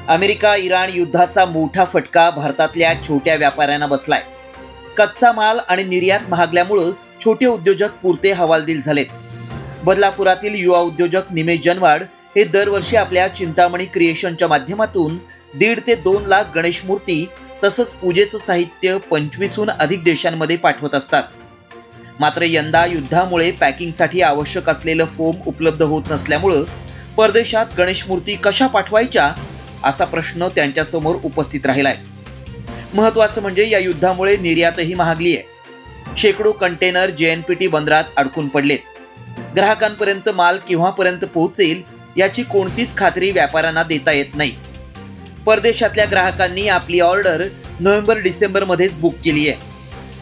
America Iran युद्धाचा मोठा फटका भारतातल्या छोट्या व्यापाऱ्यांना बसलाय. कच्चा माल आणि निर्यात महागल्यामुळे छोटे उद्योजक पुरते हवालदिल झालेत. बदलापुरातील युवा उद्योजक निमेश जनवाड हे दरवर्षी आपल्या चिंतामणी क्रिएशनच्या माध्यमातून 1.5 ते 2 लाख गणेश मूर्ती तसंच पूजेचं साहित्य 25हून अधिक देशांमध्ये पाठवत असतात. मात्र यंदा युद्धामुळे पॅकिंगसाठी आवश्यक असलेलं फोम उपलब्ध होत नसल्यामुळं परदेशात गणेश मूर्ती कशा पाठवायच्या असा प्रश्न त्यांच्यासमोर उपस्थित राहिलाय. महत्त्वाचं म्हणजे या युद्धामुळे निर्यातही महागली आहे. शेकडो कंटेनर JNPT बंदरात अडकून पडलेत. ग्राहकांपर्यंत माल केव्हापर्यंत पोहोचेल याची कोणतीच खात्री व्यापाऱ्यांना देता येत नाही. परदेशातल्या ग्राहकांनी आपली ऑर्डर नोव्हेंबर-डिसेंबरमध्येच बुक केली आहे.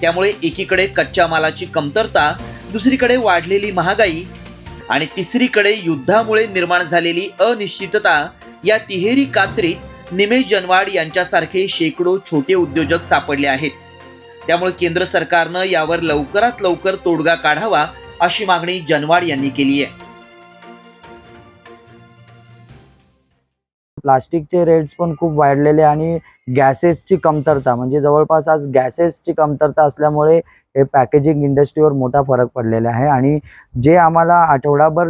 त्यामुळे एकीकडे कच्च्या मालाची कमतरता, दुसरीकडे वाढलेली महागाई आणि तिसरीकडे युद्धामुळे निर्माण झालेली अनिश्चितता या तिहेरी कात्रीत निमेश जनवाड यांच्यासारखे शेकडो छोटे उद्योजक सापडले आहेत. त्यामुळे केंद्र सरकारनं यावर लवकरात लवकर तोडगा काढावा अशी मागणी जनवाड यांनी केली आहे. प्लास्टिकचे रेट्स पण खूप वाढलेले आणि गॅसेसची कमतरता, म्हणजे जवळपास आज गॅसेसची कमतरता असल्यामुळे हे पॅकेजिंग इंडस्ट्रीवर मोठा फरक पडलेला आहे. आणि जे आम्हाला आठवडाभर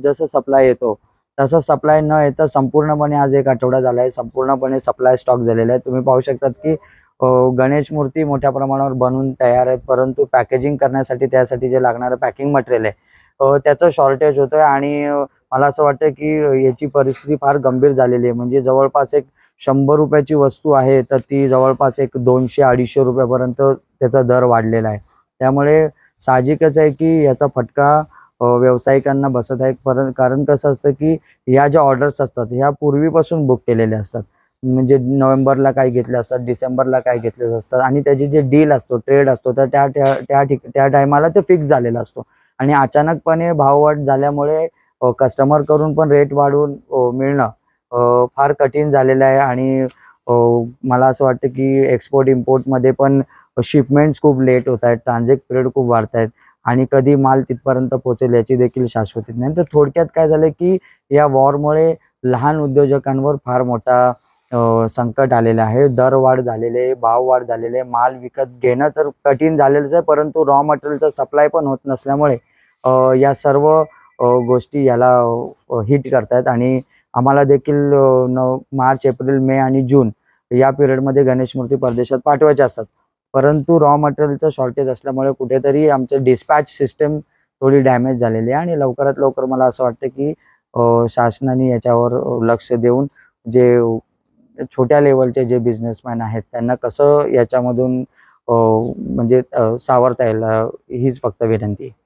जसं सप्लाय येतो तसं सप्लाय न येता संपूर्णपणे आज 1 आठवडा झाला आहे, संपूर्णपणे सप्लाय स्टॉक झालेला आहे. तुम्ही पाहू शकतात की गणेश मूर्ती मोठ्या प्रमाणावर बनवून तयार आहेत, परंतु पॅकेजिंग करण्यासाठी त्यासाठी जे लागणारं पॅकिंग मटेरियल आहे त्याचं शॉर्टेज होतं आहे. आणि मला असं वाटतं की याची परिस्थिती फार गंभीर झालेली आहे. म्हणजे जवळपास एक 100 रुपयाची वस्तू आहे तर ती जवळपास एक 200-250 रुपयापर्यंत त्याचा दर वाढलेला आहे. त्यामुळे साहजिकच आहे की याचा फटका व्यावसायिकांना बसत आहे. कारण कसं असतं की ह्या ज्या ऑर्डर्स असतात ह्या पूर्वीपासून बुक केलेल्या असतात. म्हणजे नोव्हेंबरला काय घेतले असतात, डिसेंबरला काय घेतले असतात आणि त्याची जे डील असतो, ट्रेड असतो तर त्या टायमाला ते फिक्स झालेला असतो. आणि अचानकपणे भाववाढ झाल्यामुळे कस्टमर करून पण रेट वाढवून मिळणं फार कठीण झालेलं आहे. आणि मला असं वाटतं की एक्सपोर्ट इम्पोर्टमध्ये पण शिपमेंट्स खूप लेट होत आहेत, ट्रान्झिट पिरियड खूप वाढत आहेत आणि कधी माल तिथपर्यंत पोहोचेल याची देखील शाश्वती नाही. तर थोडक्यात काय झालं की या वॉरमुळे लहान उद्योजकांवर फार मोठा संकट आलेलं आहे. दरवाढ झालेले आहे, भाववाढ झालेले आहे. माल विकत घेणं तर कठीण झालेलंच आहे, परंतु रॉ मटेरियलचा सप्लाय पण होत नसल्यामुळे या सर्व गोष्टी याला हिट करतायत. आणि आम्हाला देखील मार्च, एप्रिल, मे आणि जून या पिरियडमध्ये गणेश मूर्ती परदेशात पाठवायच्या असतात, परंतु रॉ मटेरियलचं शॉर्टेज असल्यामुळे कुठेतरी आमचं डिस्पॅच सिस्टम थोडी डॅमेज झालेली आहे. आणि लवकरात लवकर मला असं वाटतं की शासनाने याच्यावर लक्ष देऊन जे छोट्या लेवलचे जे बिझनेसमॅन आहेत त्यांना कसं याच्यामधून म्हणजे सावरता येईल हीच फक्त विनंती आहे.